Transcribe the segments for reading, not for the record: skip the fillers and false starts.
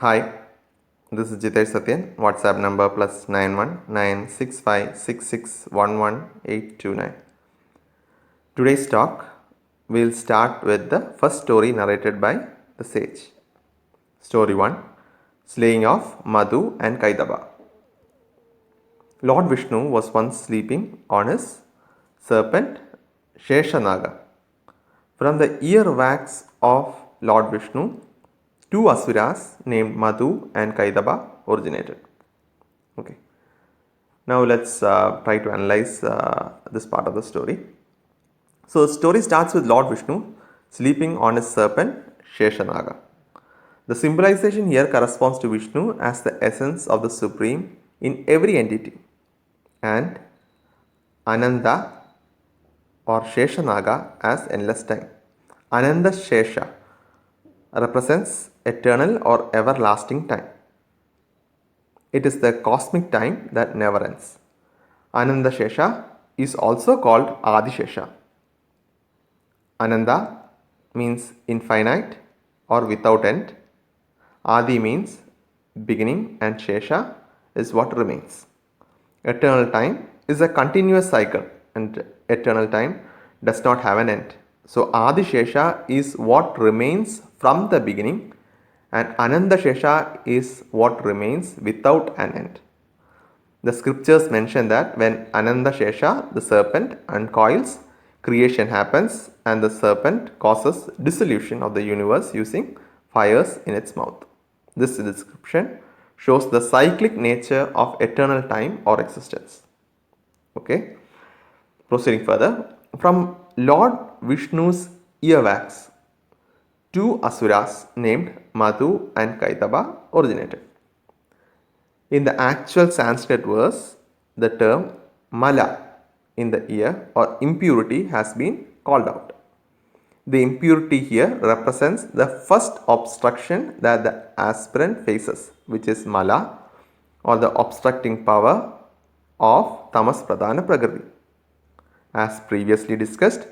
Hi, this is Jitesh Satyan. WhatsApp number +919656118829. Today's talk will start with the first story narrated by the sage. Story 1, Slaying of Madhu and Kaidaba. Lord Vishnu was once sleeping on his serpent Sheshanaga. From the earwax of Lord Vishnu, two asuras named Madhu and Kaidaba originated. Okay. Now let's try to analyze this part of the story. So the story starts with Lord Vishnu sleeping on his serpent Sheshanaga. The symbolization here corresponds to Vishnu as the essence of the Supreme in every entity, and Ananda or Sheshanaga as endless time. Ananda Shesha represents eternal or everlasting time. It is the cosmic time that never ends. Ananda Shesha is also called Adi Shesha. Ananda means infinite or without end. Adi means beginning, and Shesha is what remains. Eternal time is a continuous cycle, and eternal time does not have an end. So Adi Shesha is what remains from the beginning, and Ananda Shesha is what remains without an end. The scriptures mention that when Ananda Shesha, the serpent, uncoils, creation happens and the serpent causes dissolution of the universe using fires in its mouth. This description shows the cyclic nature of eternal time or existence. Okay. Proceeding further, from Lord Vishnu's earwax, two asuras named Madhu and Kaitaba originated. In the actual Sanskrit verse, the term mala in the ear or impurity has been called out. The impurity here represents the first obstruction that the aspirant faces, which is mala or the obstructing power of tamas pradhana prakriti. As previously discussed,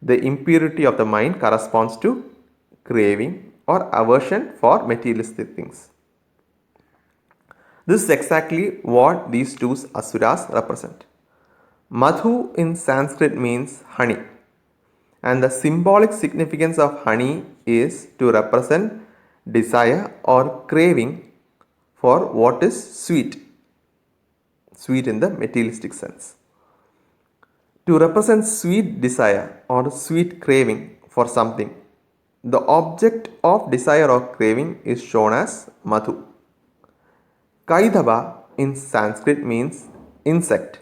the impurity of the mind corresponds to craving or aversion for materialistic things. This is exactly what these two asuras represent. Madhu in Sanskrit means honey, and the symbolic significance of honey is to represent desire or craving for what is sweet, sweet in the materialistic sense. To represent sweet desire or sweet craving for something, the object of desire or craving is shown as Madhu. Kaidaba in Sanskrit means insect.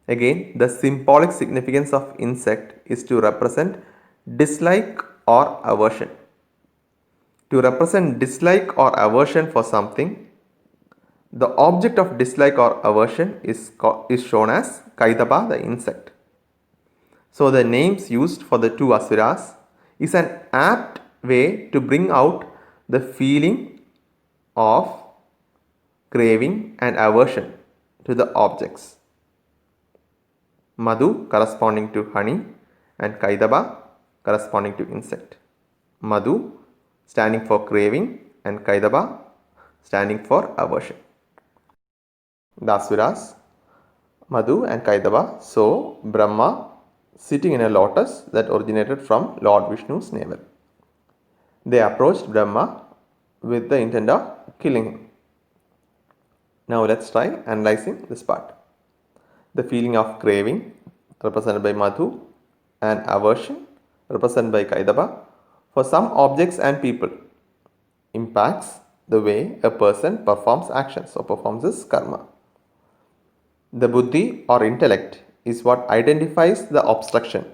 Again, the symbolic significance of insect is to represent dislike or aversion. To represent dislike or aversion for something, the object of dislike or aversion is shown as Kaidaba, the insect. So the names used for the two asuras is an apt way to bring out the feeling of craving and aversion to the objects. Madhu corresponding to honey and Kaidaba corresponding to insect. Madhu standing for craving and Kaidaba standing for aversion. The asuras, Madhu and Kaidaba, saw Brahma sitting in a lotus that originated from Lord Vishnu's navel. They approached Brahma with the intent of killing him. Now let's try analyzing this part. The feeling of craving represented by Madhu and aversion represented by Kaidaba for some objects and people impacts the way a person performs actions or performs his karma. The buddhi or intellect is what identifies the obstruction,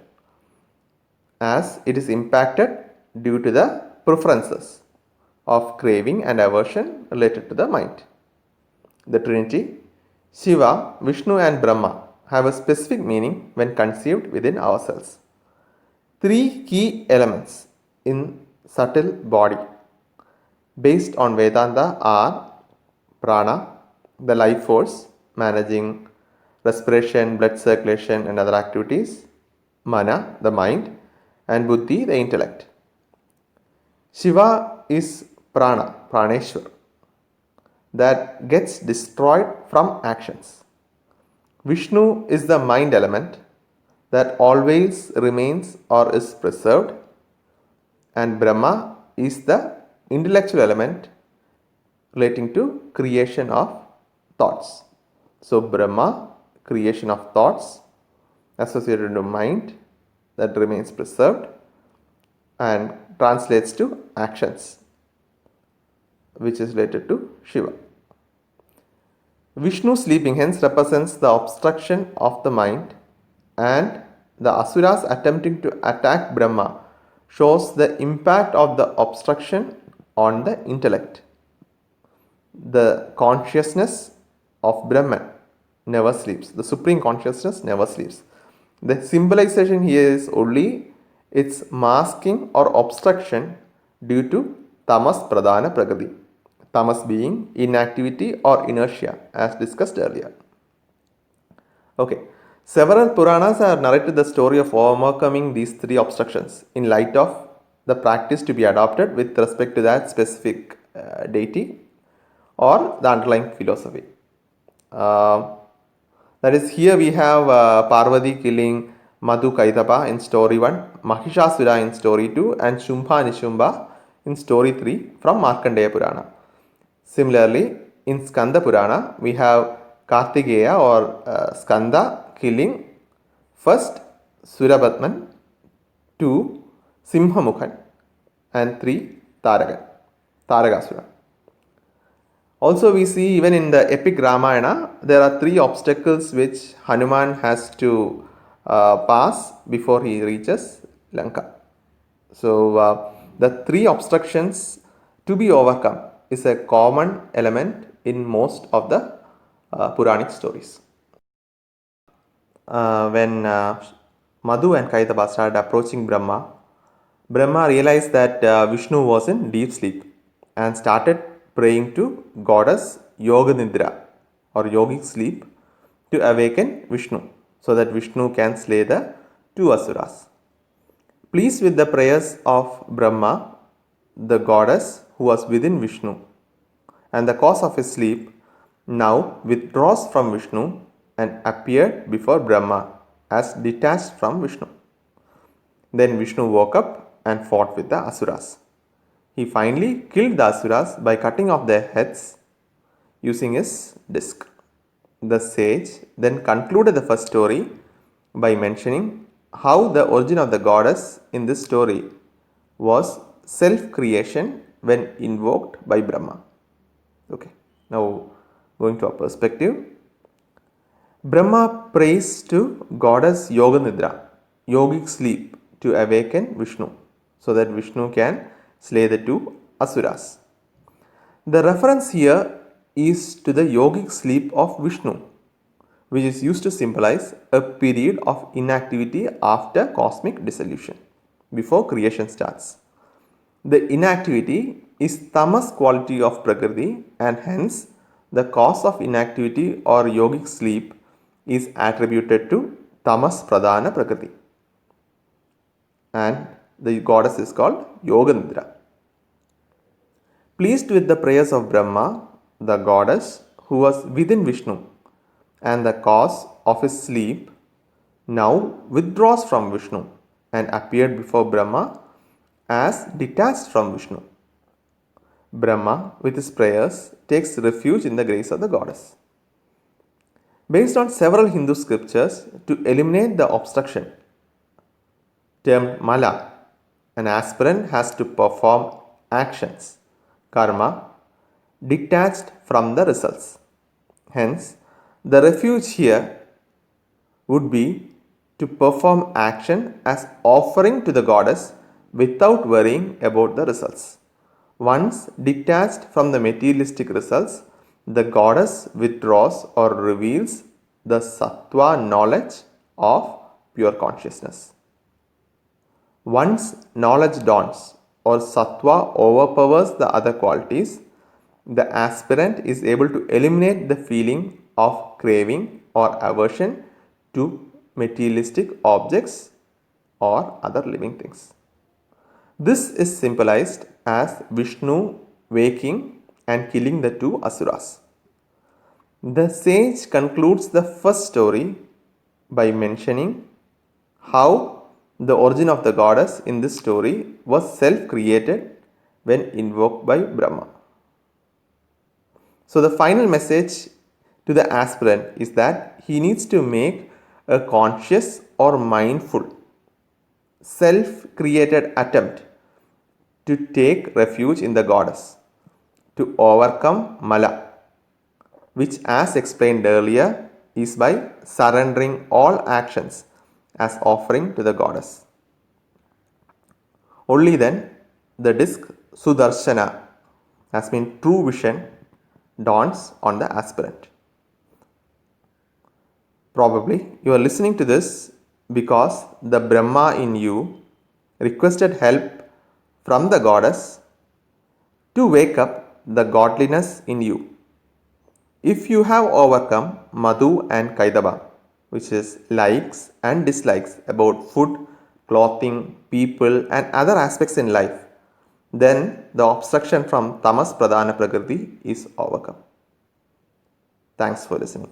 as it is impacted due to the preferences of craving and aversion related to the mind. The Trinity, Shiva, Vishnu and Brahma have a specific meaning when conceived within ourselves. Three key elements in subtle body based on Vedanta are prana, the life force managing respiration, blood circulation and other activities, mana, the mind, and buddhi, the intellect. Shiva is prana, praneshwar, that gets destroyed from actions. Vishnu is the mind element that always remains or is preserved, and Brahma is the intellectual element relating to creation of thoughts. So, Brahma, creation of thoughts associated to mind that remains preserved and translates to actions, which is related to Shiva. Vishnu sleeping hence represents the obstruction of the mind, and the Asuras attempting to attack Brahma shows the impact of the obstruction on the intellect. The consciousness of Brahman never sleeps. The supreme consciousness never sleeps. The symbolization here is only its masking or obstruction due to tamas pradhana prakriti. Tamas being inactivity or inertia, as discussed earlier. Okay, several Puranas have narrated the story of overcoming these three obstructions in light of the practice to be adopted with respect to that specific deity or the underlying philosophy. That is, here we have Parvati killing Madhu Kaitapa in story 1, Mahishasura in story 2, and Shumbha Nishumba in story 3 from Markandeya Purana. Similarly, in Skanda Purana, we have Kartikeya or Skanda killing first Surabhatman, 2 Simhamukhan, and 3 Taragasura. Also, we see even in the epic Ramayana, there are three obstacles which Hanuman has to pass before he reaches Lanka. So, the three obstructions to be overcome is a common element in most of the Puranic stories. When Madhu and Kaitaba started approaching Brahma, Brahma realized that Vishnu was in deep sleep and started praying to goddess Yoga Nidra or yogic sleep to awaken Vishnu so that Vishnu can slay the two Asuras. Pleased with the prayers of Brahma, the goddess who was within Vishnu and the cause of his sleep now withdraws from Vishnu and appeared before Brahma as detached from Vishnu. Then Vishnu woke up and fought with the Asuras. He finally killed the Asuras by cutting off their heads using his disc. The sage then concluded the first story by mentioning how the origin of the goddess in this story was self-creation when invoked by Brahma. Okay, now going to our perspective. Brahma prays to goddess Yoga Nidra, yogic sleep, to awaken Vishnu so that Vishnu can slay the two Asuras. The reference here is to the yogic sleep of Vishnu, which is used to symbolize a period of inactivity after cosmic dissolution, before creation starts. The inactivity is tamas quality of Prakriti, and hence the cause of inactivity or yogic sleep is attributed to tamas pradhana Prakriti, and the goddess is called Yoga Nidra. Pleased with the prayers of Brahma, the goddess who was within Vishnu and the cause of his sleep now withdraws from Vishnu and appeared before Brahma as detached from Vishnu. Brahma, with his prayers, takes refuge in the grace of the goddess. Based on several Hindu scriptures, to eliminate the obstruction termed mala, an aspirant has to perform actions, karma, detached from the results. Hence, the refuge here would be to perform action as offering to the goddess without worrying about the results. Once detached from the materialistic results, the goddess withdraws or reveals the sattva knowledge of pure consciousness. Once knowledge dawns or sattva overpowers the other qualities, the aspirant is able to eliminate the feeling of craving or aversion to materialistic objects or other living things. This is symbolized as Vishnu waking and killing the two asuras. The sage concludes the first story by mentioning how the origin of the goddess in this story was self-created when invoked by Brahma. So the final message to the aspirant is that he needs to make a conscious or mindful self-created attempt to take refuge in the goddess, to overcome Mala, which as explained earlier is by surrendering all actions as offering to the goddess. Only then the disc Sudarshana, as mean true vision, dawns on the aspirant. Probably you are listening to this because the Brahma in you requested help from the goddess to wake up the godliness in you. If you have overcome Madhu and Kaidaba, which is likes and dislikes about food, clothing, people and other aspects in life, then the obstruction from Tamas Pradhana Prakriti is overcome. Thanks for listening.